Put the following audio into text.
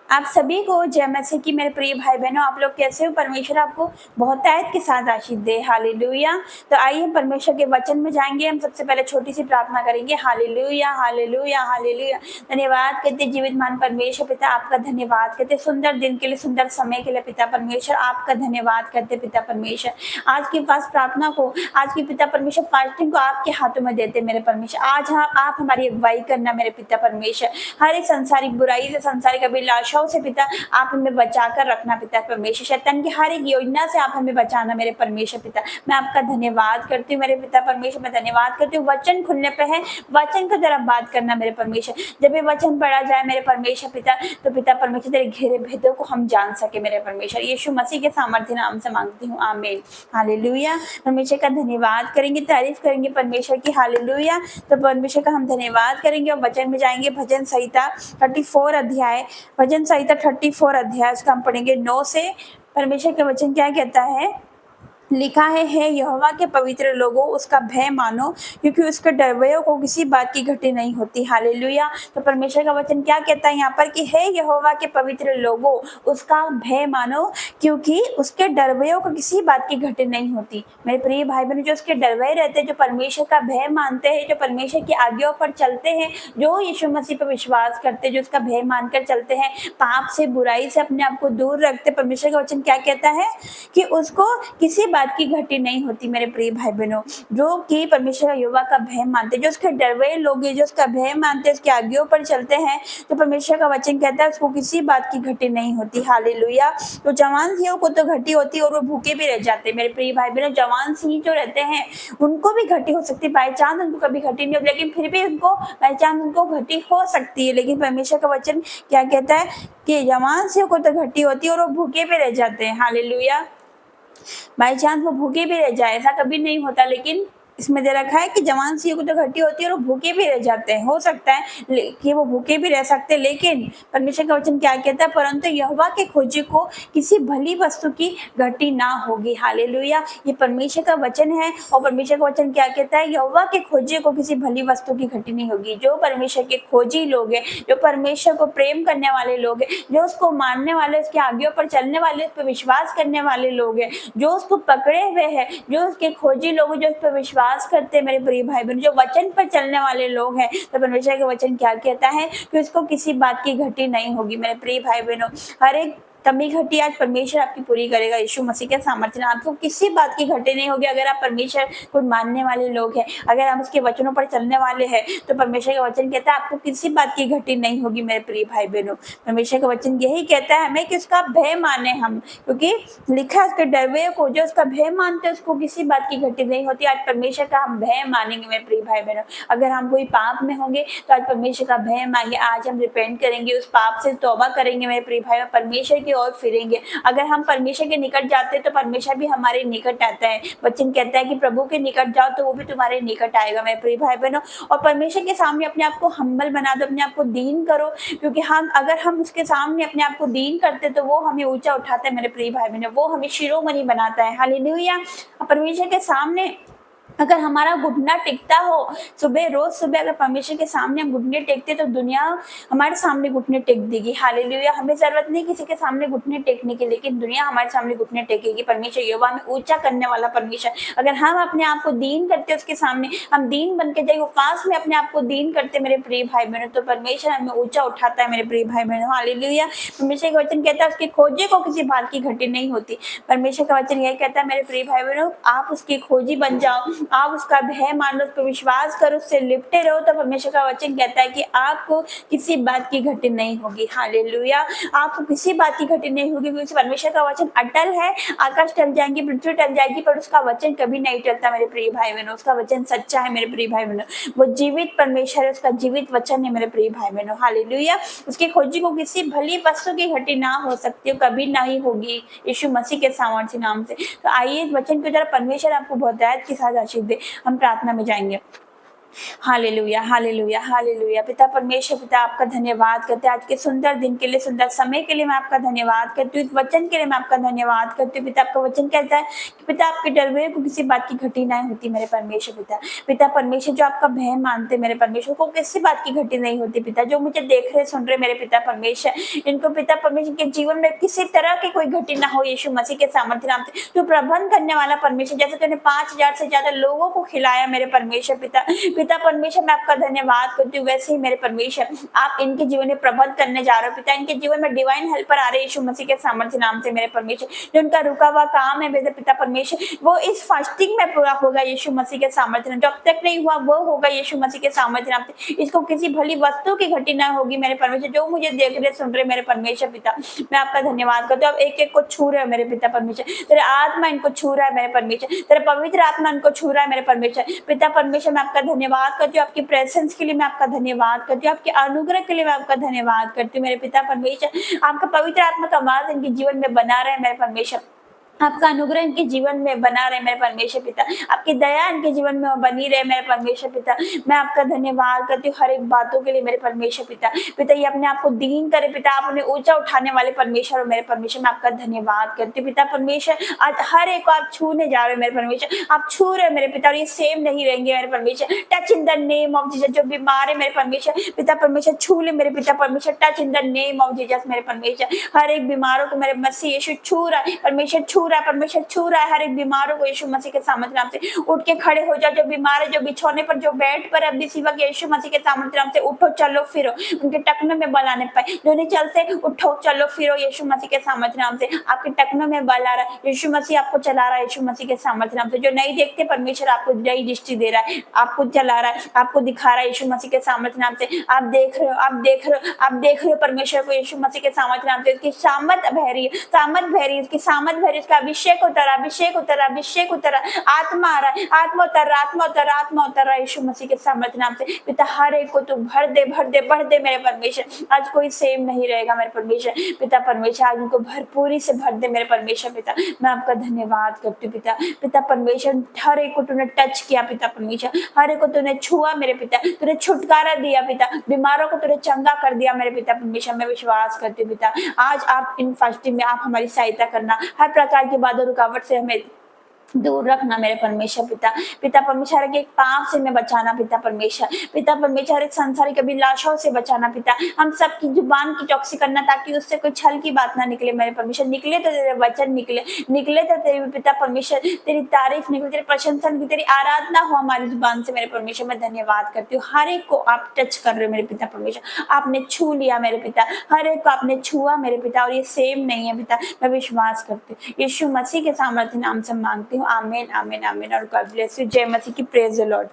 आप सभी को जय मसीह की। मेरे प्रिय भाई बहनों, आप लोग कैसे हो? परमेश्वर आपको बहुतायत के साथ आशीष दे। हालेलुया। तो आइए हम परमेश्वर के वचन में जाएंगे। हम सबसे पहले छोटी सी प्रार्थना करेंगे। Hallelujah, hallelujah, hallelujah. धन्यवाद करते जीवितमान परमेश्वर पिता, आपका धन्यवाद करते सुंदर दिन के लिए, सुंदर समय के लिए पिता परमेश्वर, आपका धन्यवाद करते पिता परमेश्वर। आज की फास्ट प्रार्थना को, आज की पिता परमेश्वर फास्टिंग को आपके हाथों में देते मेरे परमेश्वर। आज आप हमारी अगुवाई करना मेरे पिता परमेश्वर। हर एक संसारिक बुराई से, संसारिक अभिलाषाओं से पिता आप हमें बचा कर रखना पिता परमेश्वर। शैतान की हर एक योजना से आप हमें बचाना मेरे परमेश्वर पिता। मैं आपका धन्यवाद करती हूँ मेरे पिता परमेश्वर। मैं धन्यवाद करती हूँ वचन खुलने पे है, वचन की तरफ बात करना मेरे परमेश्वर। जब ये वचन पढ़ा जाए मेरे परमेश्वर पिता, तो पिता परमेश्वर तेरे घेरे भेदों को हम जान सके मेरे परमेश्वर। यीशु मसीह के सामर्थ्य नाम से मांगती हूँ, आमीन। हालेलुया। परमेश्वर का धन्यवाद करेंगे, तारीफ करेंगे परमेश्वर की। हालेलुया। तो परमेश्वर का हम धन्यवाद करेंगे और वचन में जाएंगे। भजन संहिता 34 अध्याय, भजन संहिता 34 अध्याय उसका हम पढ़ेंगे 9 से। परमेश्वर का वचन क्या कहता है? लिखा है यहोवा के पवित्र लोगों, उसका भय मानो, क्योंकि उसके डरवैयों को किसी बात की घटी नहीं होती। हालेलुया। तो परमेश्वर का वचन क्या कहता है यहाँ पर कि हे यहोवा के पवित्र लोगों, उसका भय मानो, क्योंकि उसके डरवैयों को किसी बात की घटी नहीं होती। मेरे प्रिय भाई बहन, जो उसके डरवै रहते हैं, जो परमेश्वर का भय मानते हैं, जो परमेश्वर की आज्ञाओं पर चलते हैं, जो यीशु मसीह पर विश्वास करते हैं, जो उसका भय मानकर चलते हैं, पाप से, बुराई से अपने आप को दूर रखते, परमेश्वर का वचन क्या कहता है कि उसको किसी बात की घटी नहीं होती। मेरे प्रिय भाई बहनों, जो कि परमेश्वर यहोवा का भय मानते, जो उसके डरवे लोग हैं, जो उसका भय मानते, उसकी आज्ञाओं पर चलते हैं, तो परमेश्वर का वचन कहता है उसको किसी बात की घटी नहीं होती। हालेलुया। तो जवान सिंहों को तो घटी होती है और वो भूखे भी रह जाते हैं। मेरे प्रिय भाई बहनों, जवान सिंह जो रहते हैं उनको भी घटी हो सकती है, बाई चांस उनको कभी घटी नहीं होती, लेकिन फिर भी उनको बाई चांस उनको घटी हो सकती है। लेकिन परमेश्वर का वचन क्या कहता है कि जवान सिंहों को तो घटी होती है और वो भूखे भी रह जाते हैं। हालेलुया। बाई चांस वो भूखे भी रह जाए, ऐसा कभी नहीं होता, लेकिन इसमें दे रखा है कि जवान सिंह को तो घटी होती है और वो भूखे भी रह जाते हैं। हो सकता है कि वो भूखे भी रह सकते हैं, लेकिन परमेश्वर का वचन क्या कहता है? परंतु यहोवा के खोजी को किसी भली वस्तु की घटी ना होगी। हालेलुया। ये परमेश्वर का वचन है और परमेश्वर का वचन क्या कहता है? यहोवा के खोजी को किसी भली वस्तु की घटी नहीं होगी। जो परमेश्वर के खोजी लोग हैं, जो परमेश्वर को प्रेम करने वाले लोग हैं, जो उसको मानने वाले, उसके आज्ञाओं पर चलने वाले, उस पर विश्वास करने वाले लोग हैं, जो उसको पकड़े हुए हैं, जो उसके खोजी लोग हैं, जो उस पर विश्वास करते, मेरे प्रिय भाई बहन, जो वचन पर चलने वाले लोग हैं, तो परमेश्वर का वचन क्या कहता है कि उसको किसी बात की घटी नहीं होगी। मेरे प्रिय भाई बहनों, हर एक कमी घटी आज परमेश्वर आपकी पूरी करेगा। यीशु मसीह के सामर्थ्य आपको किसी बात की घटी नहीं होगी। अगर आप परमेश्वर को मानने वाले लोग हैं, अगर आप उसके वचनों पर चलने वाले हैं, तो परमेश्वर का वचन कहता है आपको किसी बात की घटी नहीं होगी। मेरे प्रिय भाई बहनों, परमेश्वर का वचन यही कहता है हमें कि उसका भय माने हम, क्योंकि लिखा है उसके डरवे को, जो उसका भय मानते हैं उसको किसी बात की घटी नहीं होती। आज परमेश्वर का हम भय मानेंगे मेरे प्रिय भाई बहनों। अगर हम कोई पाप में होंगे तो आज परमेश्वर का भय मांगे, आज हम रिपेंट करेंगे, उस पाप से तौबा करेंगे मेरे प्रिय भाई, परमेश्वर की और फिरेंगे। अगर हम परमेश्वर के निकट जाते हैं तो परमेश्वर भी हमारे निकट आता है। वचन कहता है कि प्रभु के निकट जाओ तो वो भी तुम्हारे निकट आएगा मेरे प्रिय भाई बहनों। और परमेश्वर के सामने अपने आप को हम्बल बना दो, अपने आप को दीन करो, क्योंकि अगर हम उसके सामने अपने आप को दीन करते तो वो हमें ऊंचा उठाता है मेरे प्रिय भाई बहनों, वो हमें शिरोमणि बनाता है। हालेलुया। परमेश्वर के सामने अगर हमारा घुटना टेकता हो, रोज सुबह अगर परमेश्वर के सामने हम घुटने टेकते तो दुनिया हमारे सामने घुटने टेक देगी। हालेलुया। हमें जरूरत नहीं किसी के सामने घुटने टेकने की, लेकिन दुनिया हमारे सामने घुटने टेकेगी। परमेश्वर यहोवा में ऊंचा करने वाला परमेश्वर, अगर हम अपने आप को दीन करते उसके सामने, हम दीन बन के जाए पास में अपने आप को दीन करते मेरे प्रिय भाई बहनों, तो परमेश्वर हमें ऊंचा उठाता है मेरे प्रिय भाई बहनों। हालेलुया। परमेश्वर का वचन कहता है उसके खोजे को किसी बात की घटी नहीं होती। परमेश्वर का वचन यही कहता है मेरे प्रिय भाई बहनों, आप उसकी खोजी बन जाओ, आप उसका भय मानो, उस पर विश्वास करो, उससे लिपटे रहो, तो परमेश्वर का वचन कहता है कि आपको किसी बात की घटी नहीं होगी। हालेलुया। आपको किसी बात की घटी नहीं होगी, क्योंकि परमेश्वर का वचन अटल है। आकाश टल जाएंगे, पृथ्वी टल जाएगी, पर उसका वचन कभी नहीं टलता मेरे प्रिय भाई बहनों। उसका वचन सच्चा है मेरे प्रिय भाई बहनों, वो जीवित परमेश्वर है, उसका जीवित वचन है मेरे प्रिय भाई बहनों। हालेलुया। उसकी खोजी को किसी भली वस्तु की घटी ना हो सकती, कभी नहीं होगी, यीशु मसीह के सामर्थ्य नाम से। तो आइए इस वचन की तरफ परमेश्वर आपको बहुतायत के साथ आशीष दे। हम प्रार्थना में जाएंगे। Hallelujah, hallelujah, hallelujah. पिता परमेश्वर, पिता आपका धन्यवाद करते हैं आज के सुंदर दिन के लिए, सुंदर समय के लिए मैं आपका धन्यवाद करती हूँ। इस वचन के लिए मैं आपका धन्यवाद करती हूँ। पिता आपका वचन कहता है कि पिता आपके डर हुए को किसी बात की घटी नहीं होती मेरे परमेश्वर पिता। पिता परमेश्वर जो आपका भय मानते मेरे परमेश्वर को किसी बात की घटी नहीं होती पिता। जो मुझे देख रहे सुन रहे मेरे पिता परमेश्वर, इनको पिता परमेश्वर के जीवन में किसी तरह की कोई घटी ना हो यीशु मसीह के सामर्थ्य नाम से। जो प्रबंध करने वाला परमेश्वर, जैसे तूने 5,000 से ज्यादा लोगों को खिलाया मेरे परमेश्वर पिता। पिता परमेश्वर मैं आपका धन्यवाद करती हूँ। वैसे ही मेरे परमेश्वर आप इनके जीवन में प्रबंध करने जा रहे हो पिता। इनके जीवन में डिवाइन हेल्पर आ रहे यीशु मसीह के सामर्थ्य नाम से मेरे परमेश्वर। जो उनका रुका हुआ काम है मेरे पिता परमेश्वर, वो इस फास्टिंग में पूरा होगा यीशु मसीह के सामर्थ्य नाम। जब तक नहीं हुआ वो होगा यीशु मसीह के सामर्थ्य नाम से। इसको किसी भली वस्तु की घटी ना होगी मेरे परमेश्वर। जो मुझे देख रहे सुन रहे मेरे परमेश्वर पिता, मैं आपका धन्यवाद करती हूँ। अब एक एक को छू रहे हो मेरे पिता परमेश्वर। तेरे आत्मा इनको छू रहा है मेरे परमेश्वर। तेरे पवित्र आत्मा इनको छू रहा है मेरे परमेश्वर। पिता परमेश्वर मैं आपका धन्यवाद करती हूँ। आपकी प्रेजेंस के लिए मैं आपका धन्यवाद करती हूँ। आपके अनुग्रह के लिए मैं आपका धन्यवाद करती हूँ मेरे पिता परमेश्वर। आपका पवित्र आत्मा का आवाज इनके जीवन में बना रहे मेरे परमेश्वर। आपका अनुग्रह इनके जीवन में बना रहे मेरे परमेश्वर पिता। आपकी दया इनके जीवन में बनी रहे मेरे परमेश्वर पिता। मैं आपका धन्यवाद करती हूँ हर एक बातों के लिए मेरे परमेश्वर पिता। पिता ये अपने आप को दीन करे पिता। आप उन्हें ऊंचा उठाने वाले परमेश्वर और मेरे परमेश्वर, मैं आपका धन्यवाद करती हूँ पिता परमेश्वर। आज हर एक को आप छूने जा रहे हो मेरे परमेश्वर। आप छू रहे हो मेरे पिता और ये सेम नहीं रहेंगे मेरे परमेश्वर। Touch in the name of Jesus. जो बीमार है मेरे परमेश्वर पिता परमेश्वर, छू ले मेरे पिता परमेश्वर। Touch in the name of Jesus मेरे परमेश्वर। हर एक बीमारों को मेरे मसीह यीशु छू रहा है परमेश्वर। छू रहा है परमेश्वर, छू रहा है हर एक बीमारों को यीशु मसीह के सामर्थ्य नाम से। उठ के खड़े हो जाओ। जो बीमार है, जो बिछौने पर, जो बेड पर अभी इसी वक्त यीशु मसीह के सामर्थ्य नाम से उठो चलो फिरो। उनके टखनों में बल आने पाए। जो नहीं चलते उठो चलो फिरो यीशु मसीह के सामर्थ्य नाम से। आपके टखनों में बल आ रहा है यीशु मसीह। आपको चला रहा है यीशु मसीह के सामर्थ्य नाम से। जो नहीं देखते परमेश्वर आपको नई दृष्टि दे रहा है। आपको चला रहा है, आपको दिखा रहा है यीशु मसीह के सामर्थ्य नाम से। आप देख रहे हो, आप देख रहे हो, आप देख रहे हो परमेश्वर को यीशु मसीह के सामर्थ्य नाम से। उसकी सामर्थ भैरी, सामर्थ भैरी, उसकी सामर्थ भैरी, उसका अभिषेक उतरा, अभिषेक उतरा, अभिषेक उतरा। आत्मा आ रहा है, आत्मा उतर रहा, आत्मा उतर रहा, आत्मा उतर रहा यीशु मसीह के सामर्थ्य नाम से। पिता हर एक को तू भर दे, भर दे, बढ़ दे मेरे परमेश्वर। आज कोई सेम नहीं रहेगा मेरे परमेश्वर पिता परमेश्वर। आज उनको भरपूरी से भर दे मेरे परमेश्वर पिता। मैं आपका धन्यवाद करती हूँ पिता। पिता परमेश्वर हर एक को तूने टच किया पिता परमेश्वर। हर एक को तूने छुआ मेरे पिता। तूने छुटकारा दिया पिता। बीमारों को तूने चंगा कर दिया मेरे पिता परमेश्वर। मैं विश्वास करती हूँ पिता। आज आप इन फास्टिंग में आप हमारी सहायता करना। हर प्रकार की बाधा रुकावट से हमें दूर रखना मेरे परमेश्वर पिता। पिता परमेश्वर के एक पाप से मैं बचाना पिता परमेश्वर। पिता परमेश्वर एक संसारिक अभिलाषाओं से बचाना पिता। हम सबकी जुबान की चौकसी करना ताकि उससे कोई छल की बात ना निकले मेरे परमेश्वर। निकले तो तेरे वचन निकले, निकले तो तेरे पिता परमेश्वर तेरी तारीफ निकले, तेरी प्रशंसा निकले, तेरी आराधना हो हमारी जुबान से मेरे परमेश्वर। मैं धन्यवाद करती हूँ। हर एक को आप टच कर रहे हो मेरे पिता परमेश्वर। आपने छू लिया मेरे पिता। हर एक को आपने छुआ मेरे पिता और ये सेम नहीं है पिता। मैं विश्वास करती हूँ यीशु मसीह के सामर्थ्य नाम से मांगती हूँ। आमीन, आमीन, आमीन। और गॉड ब्लेस यू। जय मसीह की। Praise the Lord.